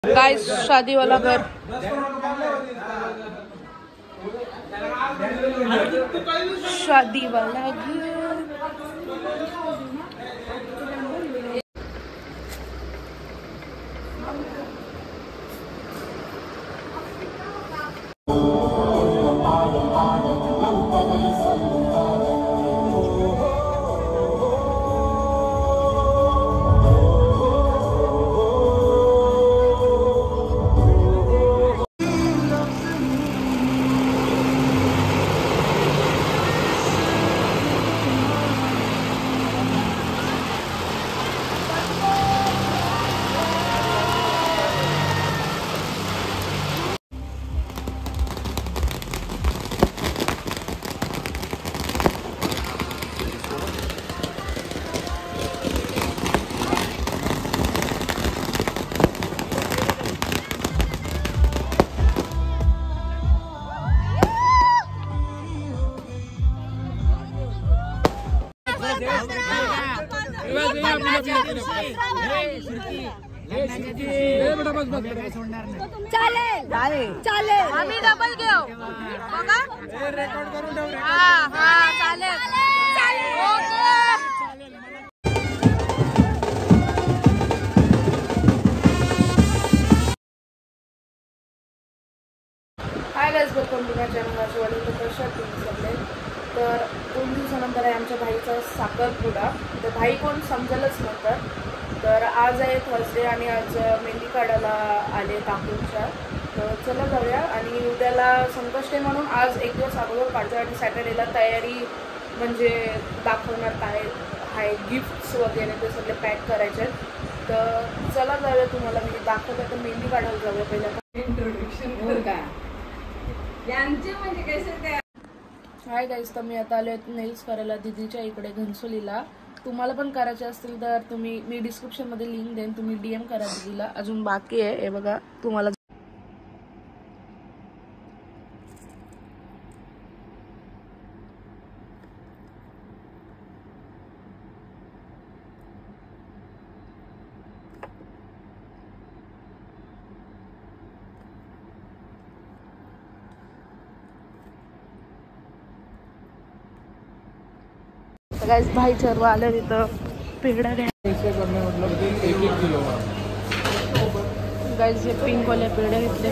Guys शादी वाला घर। शादी वाला घर। चालेल चालेल आम्ही डबल घेऊ बघा रेकॉर्ड करून ठेव हा चालेल hi guys, welcome to my channel. माझे वडील कशा तुम्ही सगळे. तर 2 दिवसानंतर आहे आमच्या भाईचा साखरपुडा. तर भाई कोण समजेलच नंतर. तर आज आहे थर्सडे आणि आज मेहंदी काढायला आले काकूंच्या. तर चला जाऊया. आणि उद्याला संकष्टी म्हणून आज एक दिवस अगोदर काढतो आणि सॅटर्डेला तयारी म्हणजे दाखवणार काय आहे, गिफ्ट्स वगैरे ते सगळे पॅक करायचे. तर चला जाऊया, तुम्हाला मी दाखवते. तर मेहंदी काढायला जाऊया पहिल्या. इंट्रोडक्शन हो का यांचे म्हणजे कैसे काय. हाय गाईज, तर मी आता आले नेल्स करायला दीदीच्या इकडे घनसोलीला. तुम्हाला पण करायचे असतील तर मी डिस्क्रिप्शनमध्ये लिंक देईन, तुम्ही DM करा दीदीला. अजून बाकी आहे हे बघा तुम्हाला. गाइस भाई सर्व आले तिथं पेढा घ्या. गाइस हे पिंक वाले पेढे घेतले.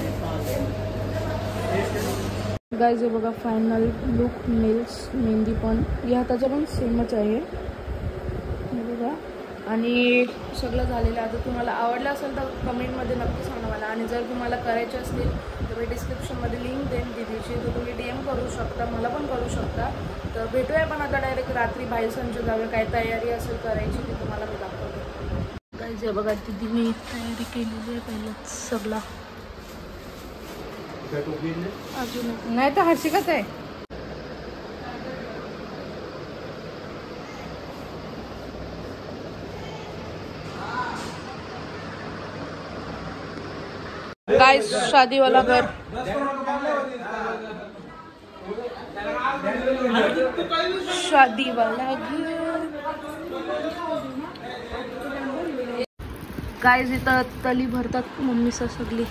गाइस हे बघा फायनल लुक. नेल्स मेहंदी पण या हाताच्या पण सेमच आहे हे बघा. आणि सगळं झालेलं. आता तुम्हाला आवडलं असेल तर कमेंटमध्ये नक्की सांगा मला. आणि जर तुम्हाला करायचे असतील तर मी डिस्क्रिप्शनमध्ये लिंक देईन दीदीची, तर तुम्ही DM करू शकता, मला पण करू शकता. तर भेटूया पण आता डायरेक्ट रात्री बाहेर संजय जाऊया. काय तयारी असेल करायची ती तुम्हाला मी दाखवते. काय जे बघा दीदीने तयारी केलेली आहे पहिलंच सगळं. अजून नाही तर हर्षिकच आहे. गाइस शादी वाला घर. शादी वाला घर. गाइस इथं तली भरतात मम्मी सगळी.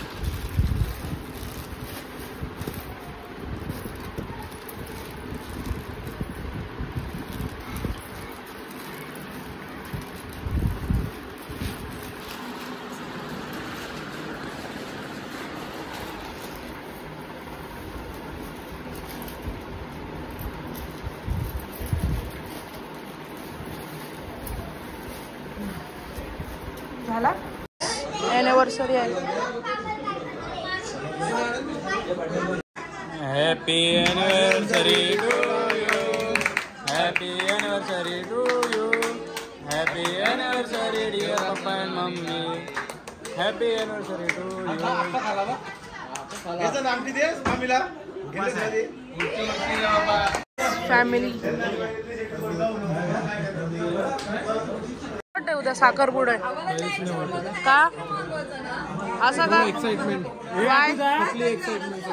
झाला एनिव्हर्सरी आहे. Happy anniversary to you. Happy anniversary to you. Happy anniversary dear papa and mummy. Happy anniversary to you. Family. उद्या साखरपुडा आहे का असं का. Excitement.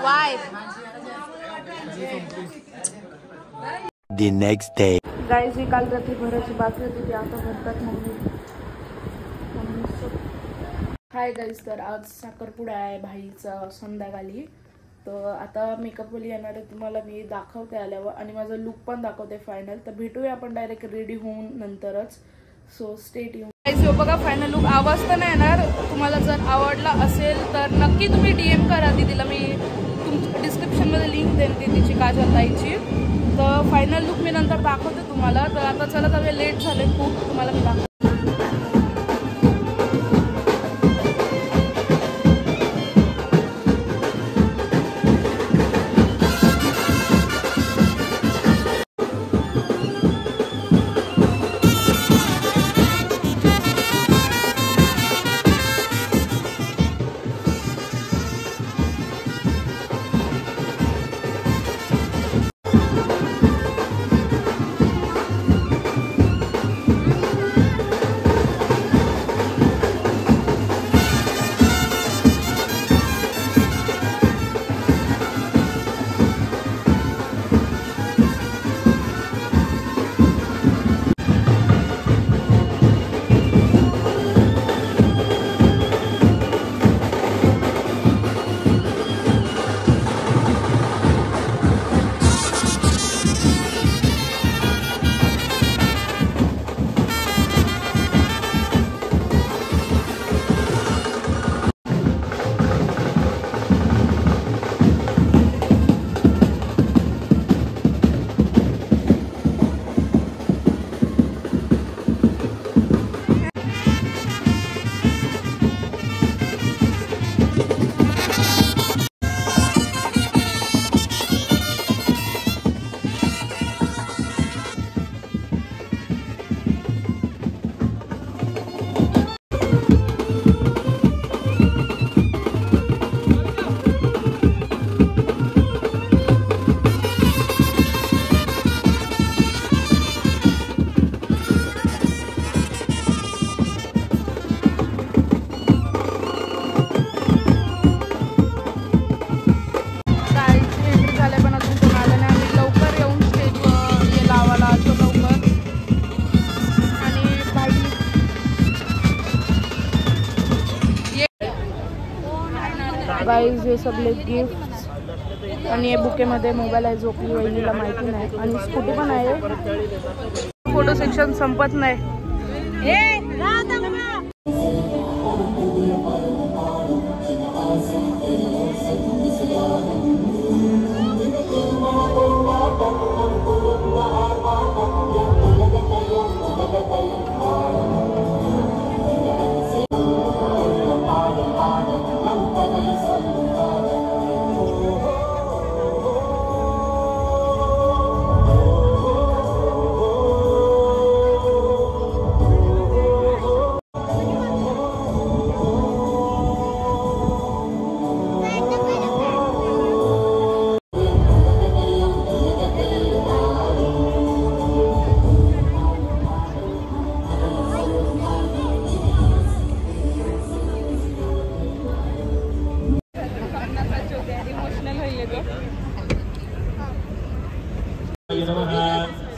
Why The next day. Guys ही काल रात्री भरायची बाकी होती ती आता भरतात मम्मी. हाय गाईज, तर आज साखरपुडा आहे भाईचा संध्याकाळी. तर आता मेकअपवाली येणार आहे, तुम्हाला मी दाखवते आल्यावर आणि माझा लुक पण दाखवते फायनल. तर भेटूया आपण डायरेक्ट रेडी होऊन नंतरच. So stay tune guys. बघा फायनल लुक. आवाज तर नाही येणार. तुम्हाला जर आवडला असेल तर नक्की तुम्ही DM करा दिदीला. मी तुमच्या डिस्क्रिप्शनमध्ये लिंक देईन तिची काजल ताईची. तर फायनल लुक मी नंतर दाखवते तुम्हाला. तर आता चला तर लेट झाले खूप, तुम्हाला मी दाखवते. गाईज हे सगळे गिफ्ट आणि हे बुकेमध्ये मोबाईल आहे, झोपली वहिनीला माहिती नाही, आणि स्कूटी पण आहे. फोटो सेक्शन संपत नाही.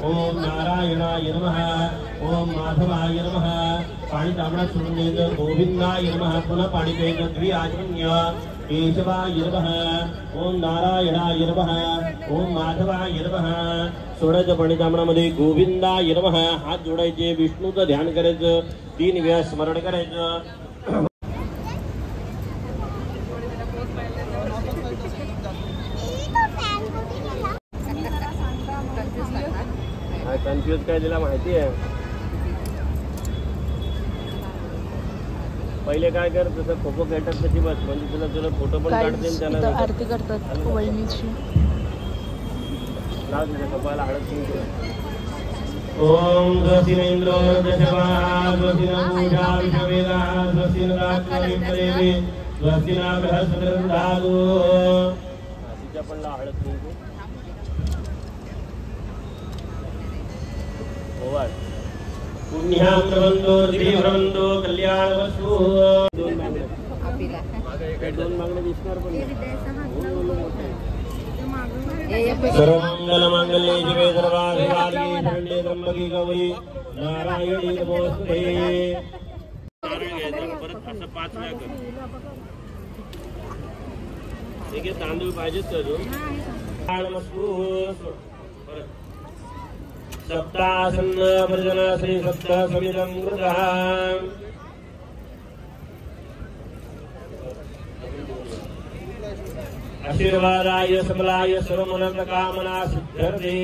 ओम नारायणाय नमः. ओम माधवाय नमः. पाणी तांबडा सोडून द्यायचं. गोविंदाय नमः. पुन्हा पाणी प्यायचं. द्विआचमन्य. केशवाय नमः. ओम नारायणाय नमः. ओम माधवाय नमः. सोडायचं पाणी तांबडामध्ये. गोविंदाय नमः. हात जोडायचे. विष्णूचं ध्यान करायचं. 3 वेळा स्मरण करायचं. कन्फ्यूज काय दिला माहिती आहे. पहिले काय कर, तसं फोटो घेतात तशी बस, म्हणजे तुला फोटो पण काढते. त्यांना आरती करतात वहिनीची. नाव तुझ्या कपाळाला हळद कुंकू. ओम स्वस्तिनेंद्रो दशवाहा स्वस्तिन पूषा विश्ववेदाः स्वस्तिन राष्ट्रविप्रेवे स्वस्तिना बृहस्पतिर्दधातु. तिच्या पण हळद कुंकू. पुण्यां प्रबंधो दिव्यवृंदो कल्याणवस्तु. 2 मागणे दिसणार पण. सर्वमंगलमांगल्ये शिवे सर्वार्थ शरण्ये त्र्यंबके गौरी नारायणी नमोस्तुते. 5 वेळा कर. ठीक आहे, तांदूळ पाहिजेत का अजून? सप्तासन्न भजन श्री सप्त समिदं कृतः. आशीर्वादाय समलाय सर्वमनोरथ कामना सिद्ध्यर्थे.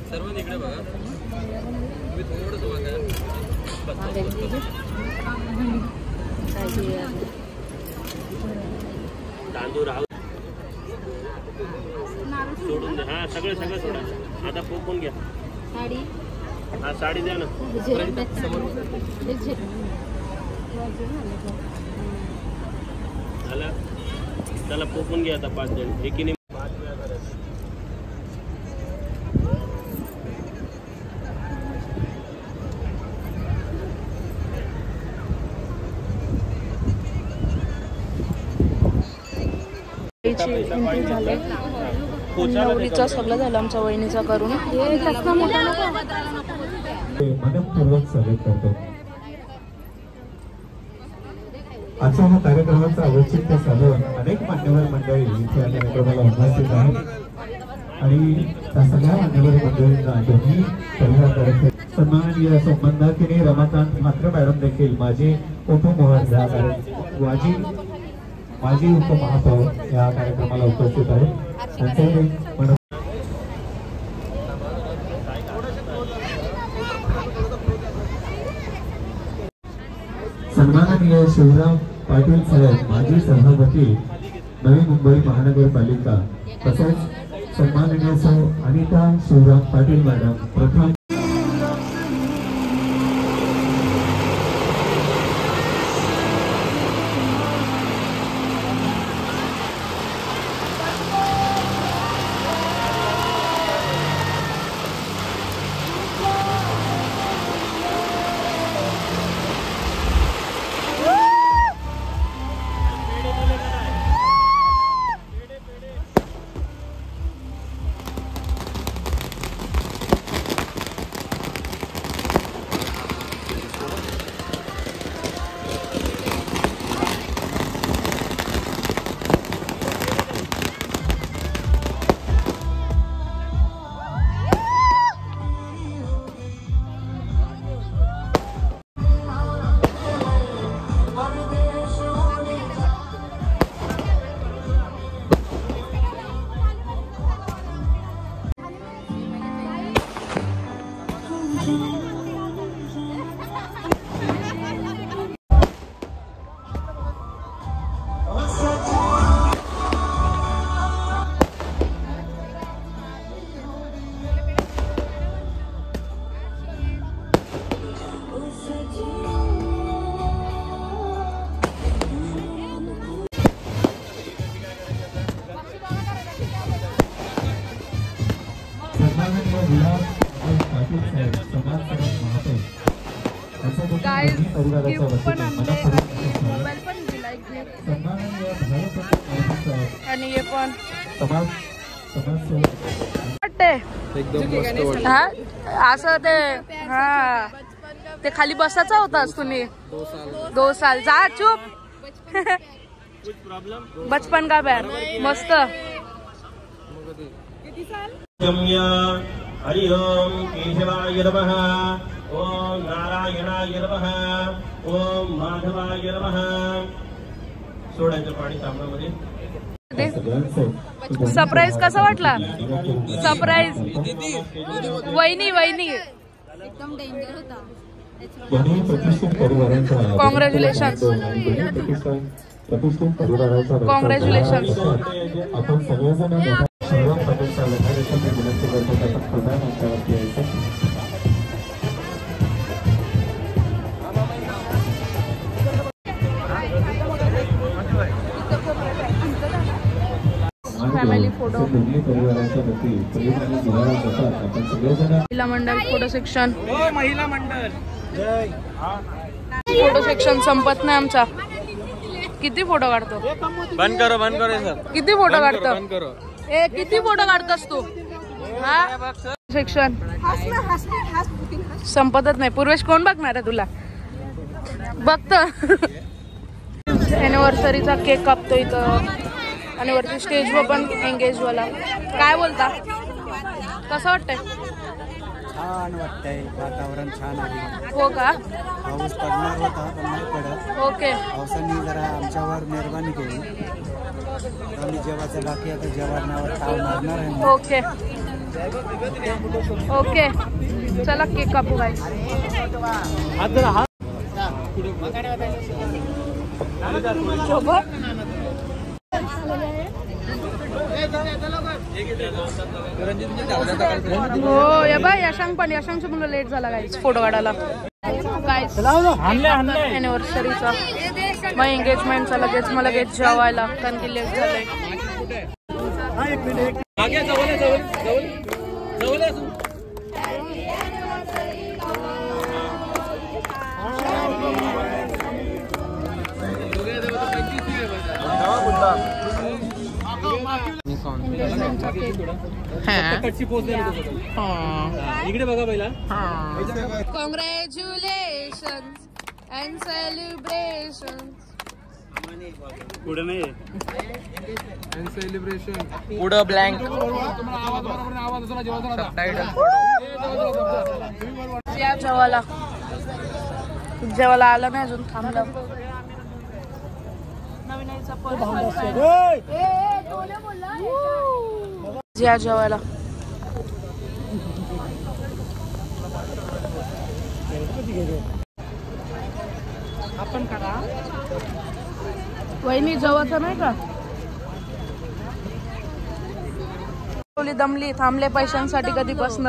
सर्व इकडे बघा. तुम्ही थोडंसं बघा. तांदूळ राहू सोडून द्या. हा सगळं सोडा. आता पोकून घ्या. हा साडी द्या ना. झालं. त्याला पोकून घ्या आता 5 जण. एकीने 5 वेळा करायचं. नवरीचा सगळं झालं आमच्या वहिनीचा करून. मनपूर्वक स्वागत करतो. आजच्या हा कार्यक्रमाचा औचित्य साधून अनेक मान्यवर मंडळी इथे या कार्यक्रमाला उपस्थित आहेत आणि त्या सगळ्या मान्यवर मंडळींना दोन्ही परिवारातर्फे सन्माननीय संबंधाकिनी रमाकांत म्हात्रे मॅडम देखील माजी उपमोहन माजी उपमहापौर या कार्यक्रमाला उपस्थित आहेत. सन्माननीय शिवराम पाटील साहेब माजी सभापती नवी मुंबई महानगरपालिका तसेच सन्माननीय सौ अनिता शिवराम पाटील मॅडम प्रथम आणि हे पण हा असं ते हा ते खाली बसायचा होतास तुम्ही 2 साल. जा चुप. बचपन का प्यार मस्त. हरि ओम केशवाय नमः. ओम नारायणाय नमः. ओम माधवाय नमः. सोडायचं पाणी तांब्यामध्ये. सरप्राईज कसा वाटला? सरप्राईज वहिनी एकदम डेंजर होता. कॉंग्रॅच्युलेशन. कॉंग्रॅच्युलेशन. आपण सगळेजण शिवराम पाटील साहेबांची विनंती करतो त्याचा प्रधान आमच्यावरती यायचं. Family photo. दोन्ही परिवाराच्या वती प्रेम आणि जिव्हाळा जपत आपण सगळेजण महिला मंडळ फोटो सेक्शन. महिला मंडळ फोटो सेक्शन संपत नाही आमचा. किती फोटो काढतो? बंद करो सर. किती फोटो काढतो? बंद करो. ए किती फोटो काढतोस तू? हा सेक्शन संपतच नाही. पूर्वेश कोण बघणार आहे तुला? बघत अॅनिव्हर्सरीचा केक कापतो इथं आणि वरती स्टेजवर पण एंगेज वाला. काय बोलता, कसं वाटतंय? छान वाटतंय, वातावरण छान आहे. हो का? पाऊस पडणार होता पण नाही पडत. ओके. पावसाने जरा आमच्यावर मेहरबानी केली. आम्ही जेवायचं बाकी आता जेवणावर ताव मारणार आहे. ओके ओके चला केक कापू बाई. हो या बाय यशांक पण यशांकची मुलं लेट झाला गाईज फोटो काढायला. गाईज अॅनिव्हर्सरीचा मग एंगेजमेंटचा लगेच मला लगेच जेवायला कारण की लेट झालंय. इकडे बघा पहिला. Congratulation and celebration. पुढे नाही सेलिब्रेशन पुढं ब्लँक जेवायला जेवायला आलं नाही अजून, थांबलं. ज्या जेवायला आपण करा वहिनी जेवायचं नाही का? दमली थांबले पैशांसाठी कधीपासून.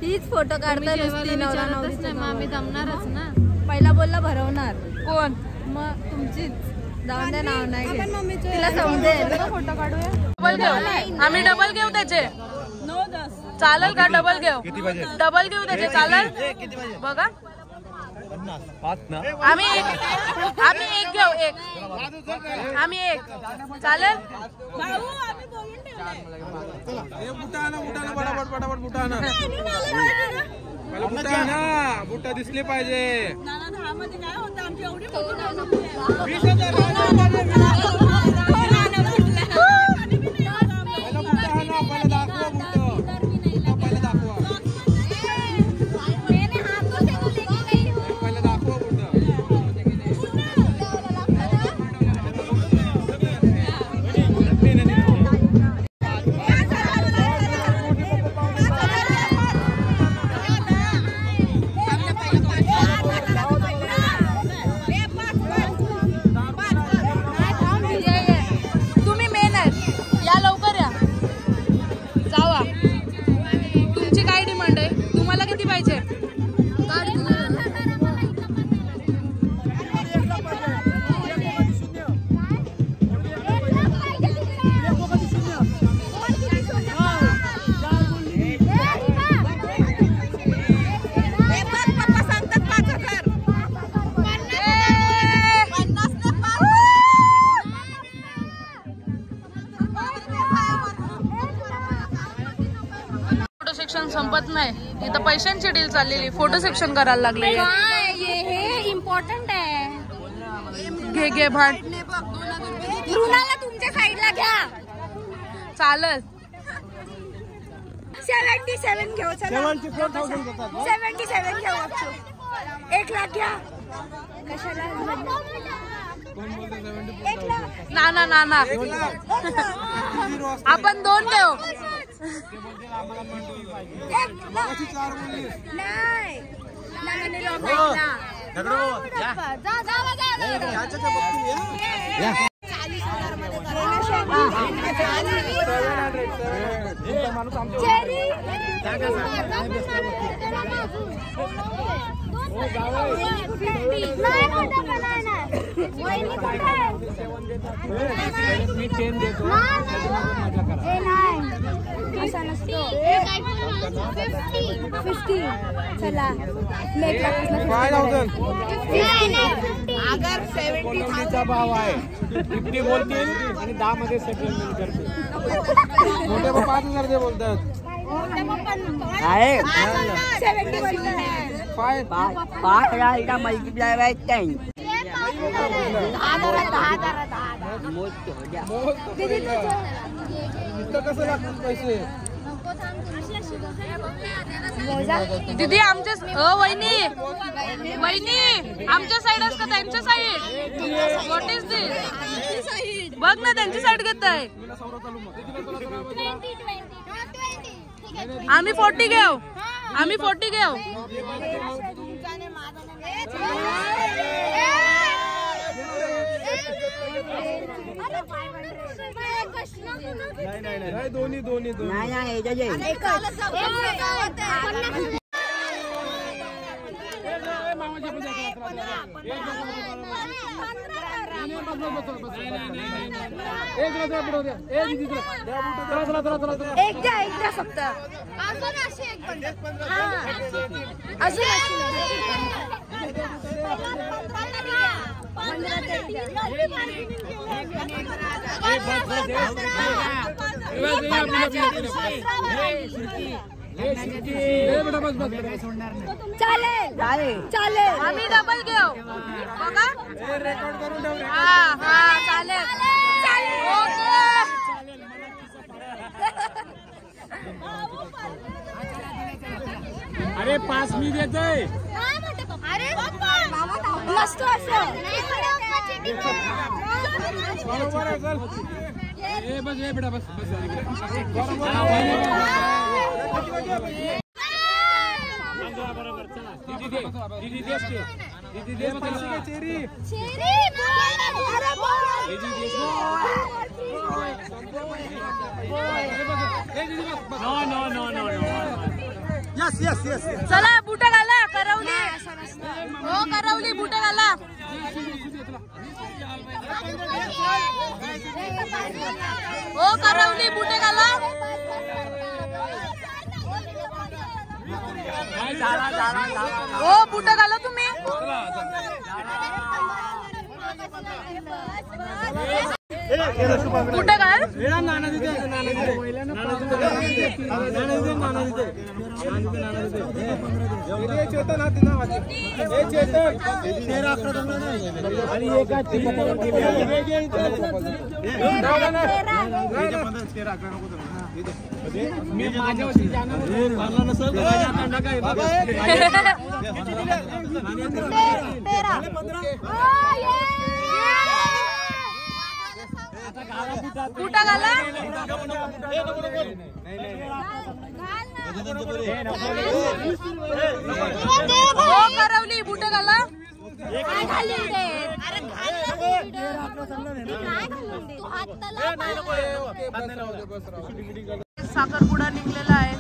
हीच फोटो काढता नुसती नवरा नवरीचं मग आम्ही जमणारच ना. पहिला बोलला भरवणार कोण? मग तुमचीच जाऊन द्या, नाव नाही घेत. तिला समजेल. फोटो काढूया. डबल घेऊ आम्ही, डबल घेऊ त्याचे. चालेल का? डबल घेऊ, डबल घेऊ त्याचे चालेल. बघा आम्ही एक घेऊ, एक आम्ही एक चालेल. बुट्टा दिसले पाहिजे. संपत नाही इथं, पैशांची डील चाललेली. फोटो सेक्शन करायला लागले. हे इम्पॉर्टंट आहे. घे घे भाट. रुणाला तुमच्या साईडला घ्या. चालत 77 घेऊ. चला 77 घेऊ. 1 लाख घ्या. कशाला? ना ना ना ना आपण 2 घेऊ. चला अगर 70,000 भाव आहे 50 बोलतील आणि 10 मध्ये सेटलमेंट करतील. मोठे 5,000 बोलतात. मल्टीप्लाय बाय 10 दीदी आमच्या वहिनी आमच्या साईड असतं त्यांच्या साईड व्हॉट इज दिस बघ ना त्यांची साईड घेत आहे आम्ही 40 घेऊ दोन्ही एक द्या फक्त चालेल आम्ही डबल घेऊ बघा हा चालेल अरे 5 मी देतोय अरे मस्त असं बस बेटा बस दीदी चेरी यस चला बुट घाला करवली हो करवली बुट घाला हो करवली बुट घाला हो बुट घाला तुम्ही बुट घाल मी माझ्या बुटा घाला हो करवली बुट घाला साखरपुडा निघलेला आहे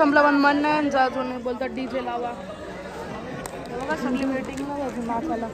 संपला पण मन नाही यांचं अजून. बोलतात डीजे लावा. बघा सगळी वेटिंगला अजून नाचायला.